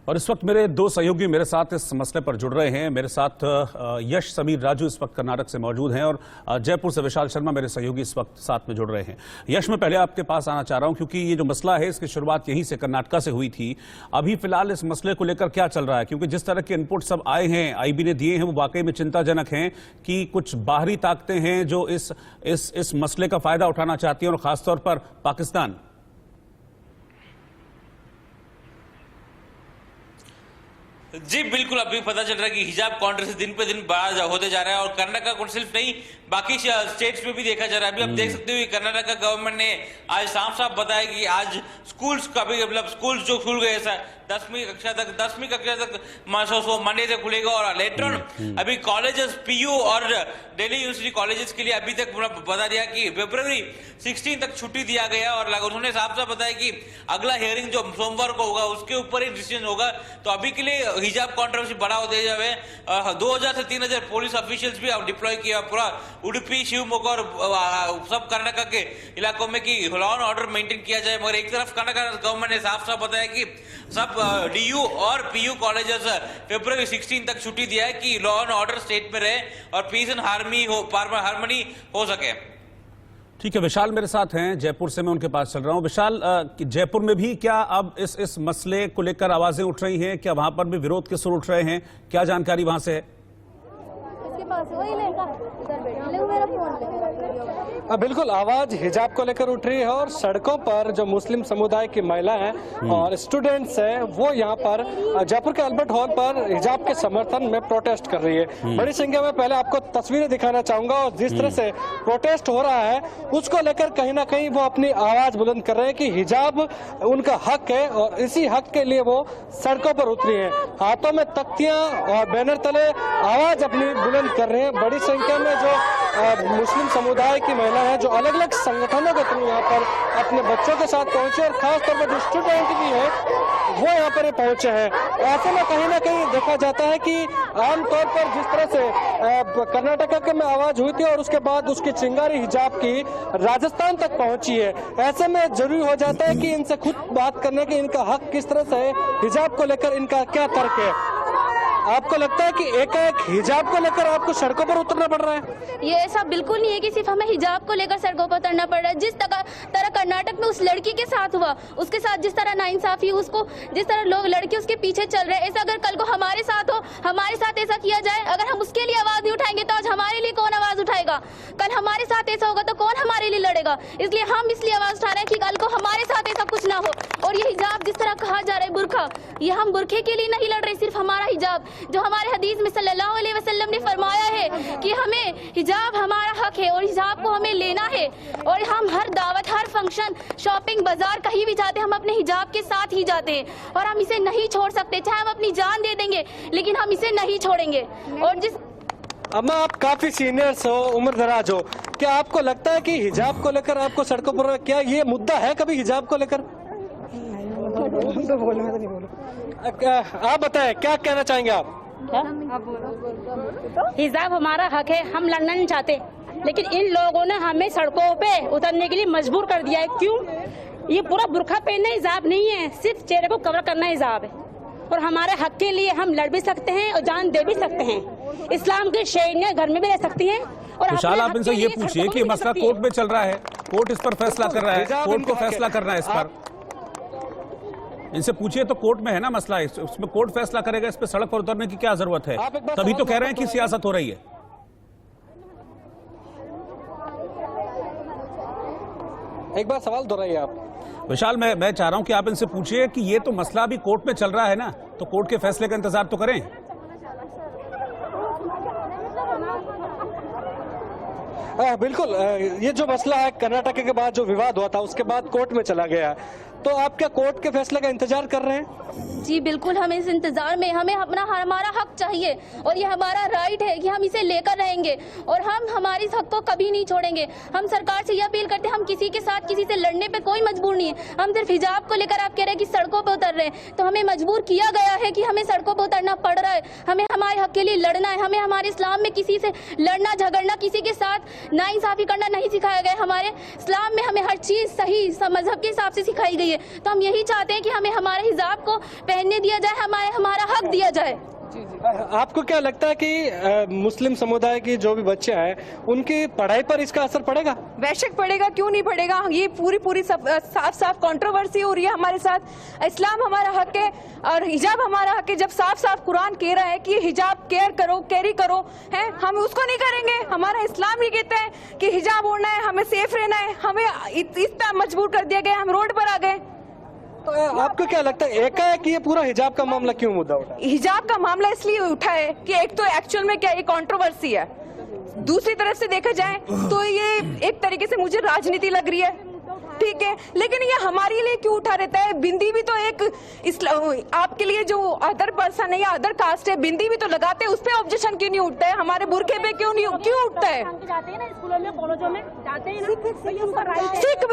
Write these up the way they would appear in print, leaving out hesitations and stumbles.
और इस वक्त मेरे दो सहयोगी मेरे साथ इस मसले पर जुड़ रहे हैं। मेरे साथ यश समीर राजू इस वक्त कर्नाटक से मौजूद हैं और जयपुर से विशाल शर्मा मेरे सहयोगी इस वक्त साथ में जुड़ रहे हैं। यश, मैं पहले आपके पास आना चाह रहा हूं क्योंकि ये जो मसला है इसकी शुरुआत यहीं से कर्नाटक से हुई थी। अभी फिलहाल इस मसले को लेकर क्या चल रहा है? क्योंकि जिस तरह के इनपुट सब आए हैं, आईबी ने दिए हैं, वो वाकई में चिंताजनक हैं कि कुछ बाहरी ताकतें हैं जो इस मसले का फायदा उठाना चाहती हैं और खासतौर पर पाकिस्तान। जी बिल्कुल, अभी पता चल रहा है कि हिजाब कंट्रोवर्सी दिन पे दिन बढ़ा होते जा रहा है और कर्नाटक को सिर्फ नहीं बाकी स्टेट्स में भी देखा जा रहा है। अभी आप देख सकते हो कर्नाटक का गवर्नमेंट ने आज साफ साफ बताया कि आज स्कूल्स का भी मतलब स्कूल्स जो खुल गए 10वीं कक्षा तक मंडे से खुलेगा और लेटर ऑन अभी कॉलेजेस पीयू और दिल्ली यूनिवर्सिटी कॉलेजेस के लिए अभी तक बता दिया कि फरवरी 16 तक छुट्टी दिया गया और उन्होंने साफ साफ बताया कि अगला हियरिंग जो सोमवार को होगा उसके ऊपर ही डिसीजन होगा। तो अभी के लिए हिजाब कंट्रोवर्सी बढ़ा होते जाए 2000 से 3000 पुलिस ऑफिशियल्स भी डिप्लॉय किया पूरा उडुपी शिवमोगा और सब कर्नाटक के इलाकों में कि लॉ एंड ऑर्डर मेंटेन किया जाए। मगर एक तरफ कर्नाटक गवर्नमेंट ने साफ साफ बताया कि सब डीयू और पीयू कॉलेजेस फरवरी 16 तक छुट्टी दिया है कि लॉ एंड ऑर्डर स्टेट में रहे और पीस एंड हार्मनी हो सके। ठीक है, विशाल मेरे साथ हैं जयपुर से, मैं उनके पास चल रहा हूं। विशाल, जयपुर में भी क्या अब इस मसले को लेकर आवाजें उठ रही हैं? क्या वहां पर भी विरोध के सुर उठ रहे हैं? क्या जानकारी वहां से है? बिल्कुल, आवाज हिजाब को लेकर उठ रही है और सड़कों पर जो मुस्लिम समुदाय की महिलाएं हैं और स्टूडेंट्स हैं वो यहाँ पर जयपुर के अल्बर्ट हॉल पर हिजाब के समर्थन में प्रोटेस्ट कर रही है। बड़ी संख्या में पहले आपको तस्वीरें दिखाना चाहूंगा और जिस तरह से प्रोटेस्ट हो रहा है उसको लेकर कहीं ना कहीं वो अपनी आवाज बुलंद कर रहे हैं कि हिजाब उनका हक है और इसी हक के लिए वो सड़कों पर उतरी है। हाथों में तख्तियां और बैनर तले आवाज अपनी बुलंद कर रहे हैं। बड़ी संख्या में जो मुस्लिम समुदाय की महिला है जो अलग अलग संगठनों के थ्रू यहाँ पर अपने बच्चों के साथ पहुंचे और खासतौर पर जो स्टूडेंट भी है वो यहाँ पर पहुंचे हैं। ऐसे में कहीं ना कहीं देखा जाता है कि आमतौर पर जिस तरह से कर्नाटक में आवाज हुई थी और उसके बाद उसकी चिंगारी हिजाब की राजस्थान तक पहुंची है, ऐसे में जरूरी हो जाता है कि इनसे खुद बात करने की इनका हक किस तरह से हिजाब को लेकर इनका क्या तर्क है। आपको लगता है कि एकाएक हिजाब को लेकर आपको सड़कों पर उतरना पड़ रहा है? ये ऐसा बिल्कुल नहीं है कि सिर्फ हमें हिजाब को लेकर सड़कों पर उतरना पड़ रहा है। जिस तरह कर्नाटक में उस लड़की के साथ हुआ, उसके साथ जिस तरह नाइंसाफी, उसको जिस तरह लोग लड़के उसके पीछे चल रहे हैं, ऐसा अगर कल को हमारे साथ हो, हमारे साथ ऐसा किया जाए, अगर हम उसके लिए आवाज नहीं उठाएंगे तो आज हमारे लिए कौन आवाज उठाएगा? कल हमारे साथ ऐसा होगा तो कौन हमारे लिए लड़ेगा? इसलिए हम इसलिए आवाज उठा रहे हैं कि कल को हमारे साथ ऐसा कुछ ना हो। और ये हिजाब जिस तरह कहा जा रहा है बुर्का, ये हम बुरखे के लिए नहीं लड़ रहे, सिर्फ हमारा हिजाब जो हमारे हदीस में सल्लल्लाहु अलैहि वसल्लम ने फरमाया है कि हमें हिजाब हमारा हक है और हिजाब को हमें लेना है। और हम हर दावत, हर फंक्शन, शॉपिंग, बाजार कहीं भी जाते हैं हम अपने हिजाब के साथ ही जाते हैं और हम इसे नहीं छोड़ सकते। चाहे हम अपनी जान दे देंगे लेकिन हम इसे नहीं छोड़ेंगे। और जिस अम्मा, आप काफी सीनियर्स हो, उम्र दराज हो, क्या आपको लगता है कि हिजाब को लेकर आपको सड़कों पर क्या ये मुद्दा है कभी हिजाब को लेकर? आप बताएं, क्या कहना चाहेंगे आप? हिजाब हमारा हक है, हम लड़ना नहीं चाहते, लेकिन इन लोगों ने हमें सड़कों पे उतरने के लिए मजबूर कर दिया है। क्यों? ये पूरा बुर्खा पहनना हिजाब नहीं है, सिर्फ चेहरे को कवर करना हिजाब है। और हमारे हक के लिए हम लड़ भी सकते हैं और जान दे भी सकते हैं। इस्लाम के शरीयत घर में भी रह सकती हैं। और विशाल, आप इनसे ये पूछिए कि मसला कोर्ट में चल रहा है, कोर्ट इस पर फैसला कर रहा है, कोर्ट को फैसला करना है इस पर। इनसे पूछिए तो कोर्ट में है ना मसला, इसमें कोर्ट फैसला करेगा, इस पे सड़क पर उतरने की क्या जरूरत है? तभी तो कह रहे हैं कि सियासत हो रही है। एक बार सवाल दोहराइए आप। विशाल, मैं चाह रहा हूं कि आप इनसे पूछिए कि ये तो मसला अभी कोर्ट में चल रहा है ना, तो कोर्ट के फैसले का इंतजार तो करें। बिल्कुल, ये जो मसला है कर्नाटक के बाद जो विवाद हुआ था उसके बाद कोर्ट में चला गया, तो आप क्या कोर्ट के फैसले का इंतजार कर रहे हैं? जी बिल्कुल, हम इस इंतजार में, हमें हमारा हक चाहिए और ये हमारा राइट है कि हम इसे लेकर रहेंगे और हम हमारी हक को कभी नहीं छोड़ेंगे। हम सरकार से ये अपील करते हैं, हम किसी के साथ किसी से लड़ने पे कोई मजबूर नहीं है। हम सिर्फ हिजाब को लेकर आप कह रहे हैं कि सड़कों पे उतर रहे हैं, तो हमें मजबूर किया गया है कि हमें सड़कों पे उतरना पड़ रहा है। हमें हमारे हक के लिए लड़ना है। हमें हमारे इस्लाम में किसी से लड़ना, झगड़ना, किसी के साथ नाइंसाफी करना नहीं सिखाया गया। हमारे इस्लाम में हमें हर चीज सही मजहब के हिसाब से सिखाई गई चाहिए। तो हम यही चाहते हैं कि हमें हमारे हिजाब को पहनने दिया जाए, हमारा हक दिया जाए। आपको क्या लगता है कि मुस्लिम समुदाय की जो भी बच्चे हैं उनकी पढ़ाई पर इसका असर पड़ेगा? बेशक पड़ेगा, क्यों नहीं पड़ेगा। ये पूरी साफ कंट्रोवर्सी हो रही है हमारे साथ। इस्लाम हमारा हक है और हिजाब हमारा हक है। जब साफ साफ कुरान कह रहा है कि हिजाब केयर करो, कैरी करो, है, हम उसको नहीं करेंगे। हमारा इस्लाम ही कहता है कि हिजाब ओढ़ना है, हमें सेफ रहना है, हमें इस पर मजबूर कर दिया गया, हम रोड पर आ गए। तो आपको क्या लगता है एकाएक ये पूरा हिजाब का मामला क्यों मुद्दा उठा? हिजाब का मामला इसलिए उठा है कि एक तो एक्चुअल में क्या ये कंट्रोवर्सी है, दूसरी तरफ से देखा जाए तो ये एक तरीके से मुझे राजनीति लग रही है, ठीक है। लेकिन ये हमारे लिए क्यों उठा रहता है? बिंदी भी तो एक आपके लिए जो अदर पर्सन है या अदर कास्ट है, बिंदी भी तो लगाते हैं, उस पे ऑब्जेक्शन क्यों नहीं उठता है? हमारे बुरखे पे क्यों उठता है?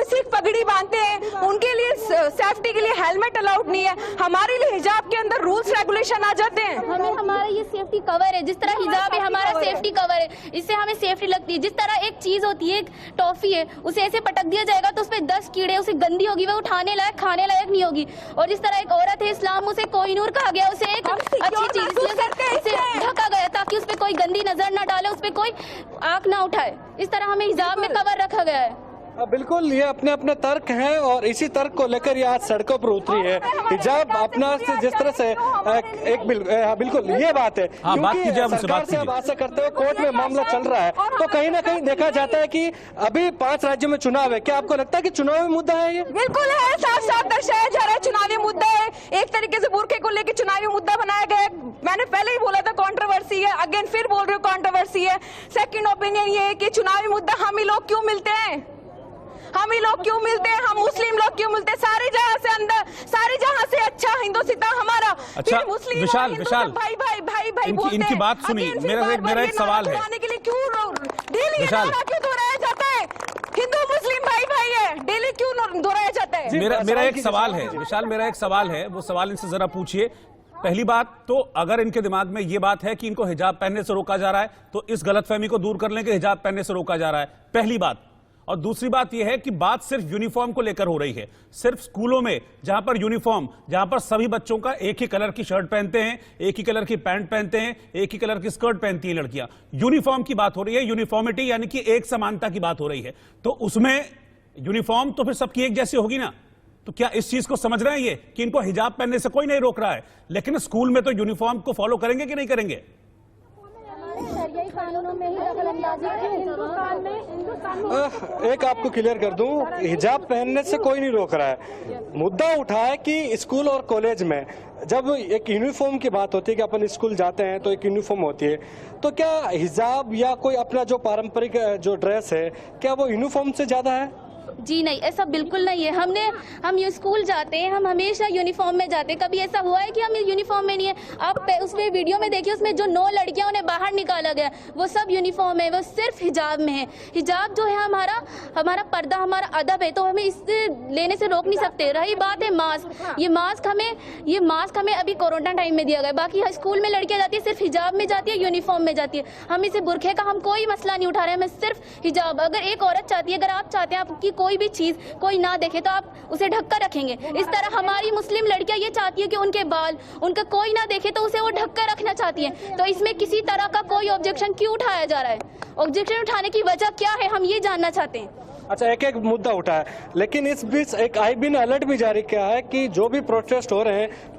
सिख पगड़ी बांधते हैं, उनके लिए सेफ्टी के लिए हेलमेट अलाउड नहीं है। हमारे लिए हिजाब के अंदर रूल्स रेगुलेशन आ जाते हैं। हमें हमारा ये सेफ्टी कवर है, जिस तरह हिजाब है हमारा सेफ्टी कवर है, इससे हमें सेफ्टी लगती है। जिस तरह एक चीज होती है, एक टॉफी है, उसे ऐसे पटक दिया जाएगा तो उसपे 10 कीड़े, उसे गंदी होगी, वो उठाने लायक, खाने लायक नहीं होगी। और जिस तरह एक औरत है, इस्लाम उसे कोहिनूर कहा गया, उसे एक अच्छी चीज उसे ढका गया ताकि उस पर कोई गंदी नजर ना डाले, उस पर कोई आंख ना उठाए। इस तरह हमें हिजाब में कवर रखा गया है। बिल्कुल, ये अपने अपने तर्क हैं और इसी तर्क को लेकर ये आज सड़कों पर उतरी है। हिजाब अपना से जिस तरह से बिल्कुल ये बात है, क्योंकि सरकार से अब आशा करते हुए कोर्ट में मामला चल रहा है, तो कहीं ना कहीं देखा जाता है कि अभी 5 राज्यों में चुनाव है। क्या आपको लगता है कि चुनावी मुद्दा है ये? बिल्कुल है, साफ साफ दर्शाया जा रहा है चुनावी मुद्दा है। एक तरीके से बुरखे को लेकर चुनावी मुद्दा बनाया गया है। मैंने पहले ही बोला था कंट्रोवर्सी है, अगेन फिर बोल रही हूँ कंट्रोवर्सी है। सेकंड ओपिनियन ये है कि चुनावी मुद्दा हम ही लोग क्यों मिलते हैं, हम ही लोग क्यों मिलते हैं, हम मुस्लिम लोग क्यों मिलते हैं? सारी जगह से अंदर, सारी जगह से अच्छा हिंदुस्तान हमारा। अच्छा मुस्लिम विशाल भाई भाई भाई भाई बोलते इनकी बात सुनी। मेरा एक सवाल है, के लिए क्यों डेली क्यों दोहराया जाता है? हिंदू मुस्लिम भाई भाई है, डेली क्यों दोहराया जाता है? मेरा एक सवाल है विशाल, मेरा एक सवाल है, वो सवाल इनसे जरा पूछिए। पहली बात तो अगर इनके दिमाग में ये बात है कि इनको हिजाब पहनने से रोका जा रहा है, तो इस गलतफहमी को दूर कर लें कि हिजाब पहनने से रोका जा रहा है, पहली बात। और दूसरी बात यह है कि बात सिर्फ यूनिफॉर्म को लेकर हो रही है। सिर्फ स्कूलों में जहां पर यूनिफॉर्म, जहां पर सभी बच्चों का एक ही कलर की शर्ट पहनते हैं, एक ही कलर की पैंट पहनते हैं, एक ही कलर की स्कर्ट पहनती हैं लड़कियां, यूनिफॉर्म की बात हो रही है, यूनिफॉर्मिटी यानी कि एक समानता की बात हो रही है। तो उसमें यूनिफॉर्म तो फिर सबकी एक जैसी होगी ना। तो क्या इस चीज को समझ रहे हैं ये कि इनको हिजाब पहनने से कोई नहीं रोक रहा है, लेकिन स्कूल में तो यूनिफॉर्म को फॉलो करेंगे कि नहीं करेंगे? एक आपको क्लियर कर दूं, हिजाब पहनने से कोई नहीं रोक रहा है। मुद्दा उठा है कि स्कूल और कॉलेज में जब एक यूनिफॉर्म की बात होती है कि अपन स्कूल जाते हैं तो एक यूनिफॉर्म होती है, तो क्या हिजाब या कोई अपना जो पारंपरिक जो ड्रेस है, क्या वो यूनिफॉर्म से ज्यादा है? जी नहीं, ऐसा बिल्कुल नहीं है। हम ये स्कूल जाते हैं, हम हमेशा यूनिफॉर्म में जाते हैं। कभी ऐसा हुआ है कि हम यूनिफॉर्म में नहीं है? आप उसमें वीडियो में देखिए, उसमें जो 9 लड़कियां उन्हें बाहर निकाला गया, वो सब यूनिफॉर्म है, वो सिर्फ हिजाब में है। हिजाब जो है हमारा पर्दा, हमारा अदब है, तो हमें इससे लेने से रोक नहीं सकते। रही बात है मास्क, ये मास्क हमें अभी कोरोना टाइम में दिया गया। बाकी स्कूल में लड़कियां जाती है सिर्फ हिजाब में जाती है, यूनिफॉर्म में जाती है। हम इसे बुरखे का हम कोई मसला नहीं उठा रहे हैं, हमें सिर्फ हिजाब। अगर एक औरत चाहती है, अगर आप चाहते हैं आपकी कोई भी चीज कोई ना देखे, तो आप उसे ढक कर रखेंगे। इस तरह हमारी मुस्लिम लड़कियां ये चाहती है कि उनके बाल उनका कोई ना देखे, तो उसे वो ढक कर रखना चाहती है। तो इसमें किसी तरह का कोई ऑब्जेक्शन क्यों उठाया जा रहा है? ऑब्जेक्शन उठाने की वजह क्या है, हम ये जानना चाहते हैं। अच्छा, एक एक मुद्दा उठा है, लेकिन इस बीच एक IB ने अलर्ट भी जारी किया है कि जो भी प्रोटेस्ट हो रहे हैं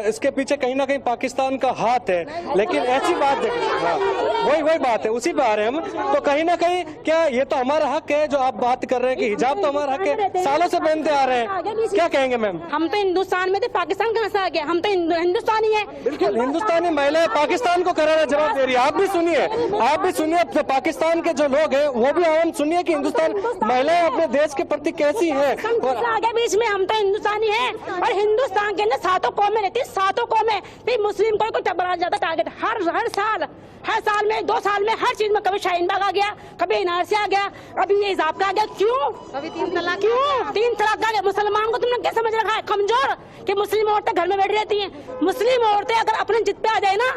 इसके पीछे कहीं ना कहीं पाकिस्तान का हाथ है। लेकिन ऐसी बात वही बात है, उसी पे आ रहे हैं हम। तो कहीं ना कहीं क्या ये तो हमारा हक है जो आप बात कर रहे हैं कि हिजाब तो हमारा हक है, सालों से पहनते आ रहे हैं, क्या कहेंगे मैम? हम तो हिंदुस्तान में थे, पाकिस्तान कहाँ से आ गया? हम तो हिंदुस्तानी है। बिल्कुल, हिंदुस्तानी महिलाएं पाकिस्तान को करारा जवाब दे रही है। आप भी सुनिए, पाकिस्तान के जो लोग हैं वो भी हम सुनिए कि हिंदुस्तान महिलाएं अपने देश के प्रति कैसी है। आगे बीच में हम तो हिंदुस्तानी है, और हिंदुस्तान के अंदर 7 कौमें, 7 कौमें, फिर मुस्लिम को बड़ा ज्यादा टारगेट हर साल में 2 साल में हर चीज में, कभी शाहीन बाग आ गया, कभी इनारसी आ गया, कभी ये हिजाब का आ गया। क्यों? कभी 3 तलाक आ गया। मुसलमान को तुमने क्या समझ रखा है? कमजोर कि मुस्लिम औरतें घर में बैठी रहती हैं। मुस्लिम औरतें अगर अपने जिद पे आ जाए ना,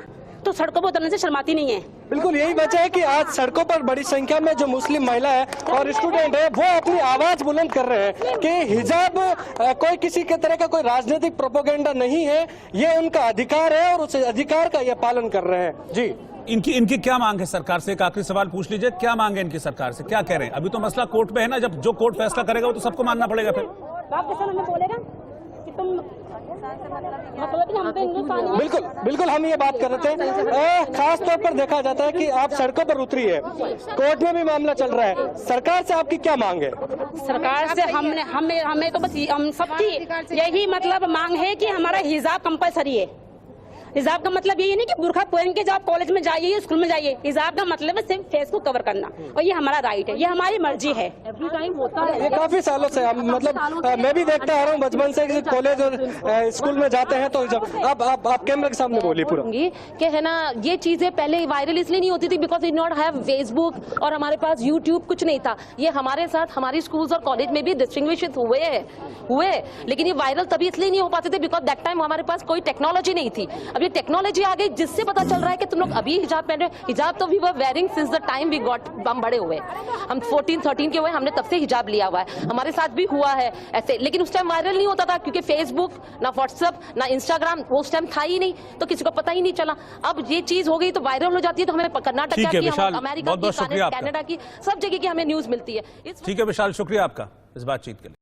तो सड़कों पर उतरने से शर्माती नहीं है। बिल्कुल यही वजह है कि आज सड़कों पर बड़ी संख्या में जो मुस्लिम महिला है और स्टूडेंट है वो अपनी आवाज बुलंद कर रहे हैं कि हिजाब कोई किसी के तरह का कोई राजनीतिक प्रोपेगेंडा नहीं है, ये उनका अधिकार है और उस अधिकार का ये पालन कर रहे हैं। जी इनकी क्या मांग है सरकार से? एक आखिरी सवाल पूछ लीजिए, क्या मांग है इनकी सरकार से, क्या कह रहे हैं? अभी तो मसला कोर्ट में है ना, जब जो कोर्ट फैसला करेगा वो तो सबको मानना पड़ेगा। फिर बोलेगा कि तुम मतलब कि हम तो हिंदुस्तानी हैं। बिल्कुल बिल्कुल हम ये बात कर रहे थे। खास तौर पर देखा जाता है कि आप सड़कों पर उतरी है, कोर्ट में भी मामला चल रहा है, सरकार से आपकी क्या मांग है? सरकार से हमें तो बस हम सबकी यही मतलब मांग है कि हमारा हिजाब कंपलसरी है। हिजाब का मतलब यही नहीं कि बुरखा पहन के जब कॉलेज में जाइए, स्कूल में जाइए। हिजाब का मतलब है सिर्फ फेस को कवर करना, और ये हमारा राइट है, ये हमारी मर्जी है। एवरी टाइम होता है, ये काफी सालों से हम मतलब मैं भी देखता आ रहा हूँ बचपन से कि कॉलेज और स्कूल में जाते हैं तो अब आप कैमरे के सामने बोलिए पूरा कि है ना, ये चीजें पहले वायरल इसलिए नहीं होती थी because we not have Facebook और हमारे पास यूट्यूब कुछ नहीं था। ये हमारे साथ हमारी स्कूल्स और कॉलेज में भी डिस्टिंग्विश हुए, लेकिन ये वायरल तभी इसलिए नहीं हो पाते थे बिकॉज दैट टाइम हमारे पास कोई टेक्नोलॉजी नहीं थी। अब ये टेक्नोलॉजी आ गई जिससे पता चल रहा है कि तुम लोग अभी हिजाब पहन रहे हो। हिजाब तो we were wearing since the time we got, हम बड़े हुए, हम 14-13 के हुए, हमने तब से हिजाब लिया हुआ है, हमारे साथ भी हुआ है ऐसे। लेकिन उस टाइम वायरल नहीं होता था क्योंकि फेसबुक ना व्हाट्सएप ना इंस्टाग्राम उस टाइम था ही नहीं, तो किसी को पता ही नहीं चला। अब ये चीज हो गई तो वायरल हो जाती है, तो हमें कर्नाटक की, अमेरिका की, कनाडा की, सब जगह की हमें न्यूज मिलती है। ठीक है विशाल, शुक्रिया आपका इस बातचीत के लिए।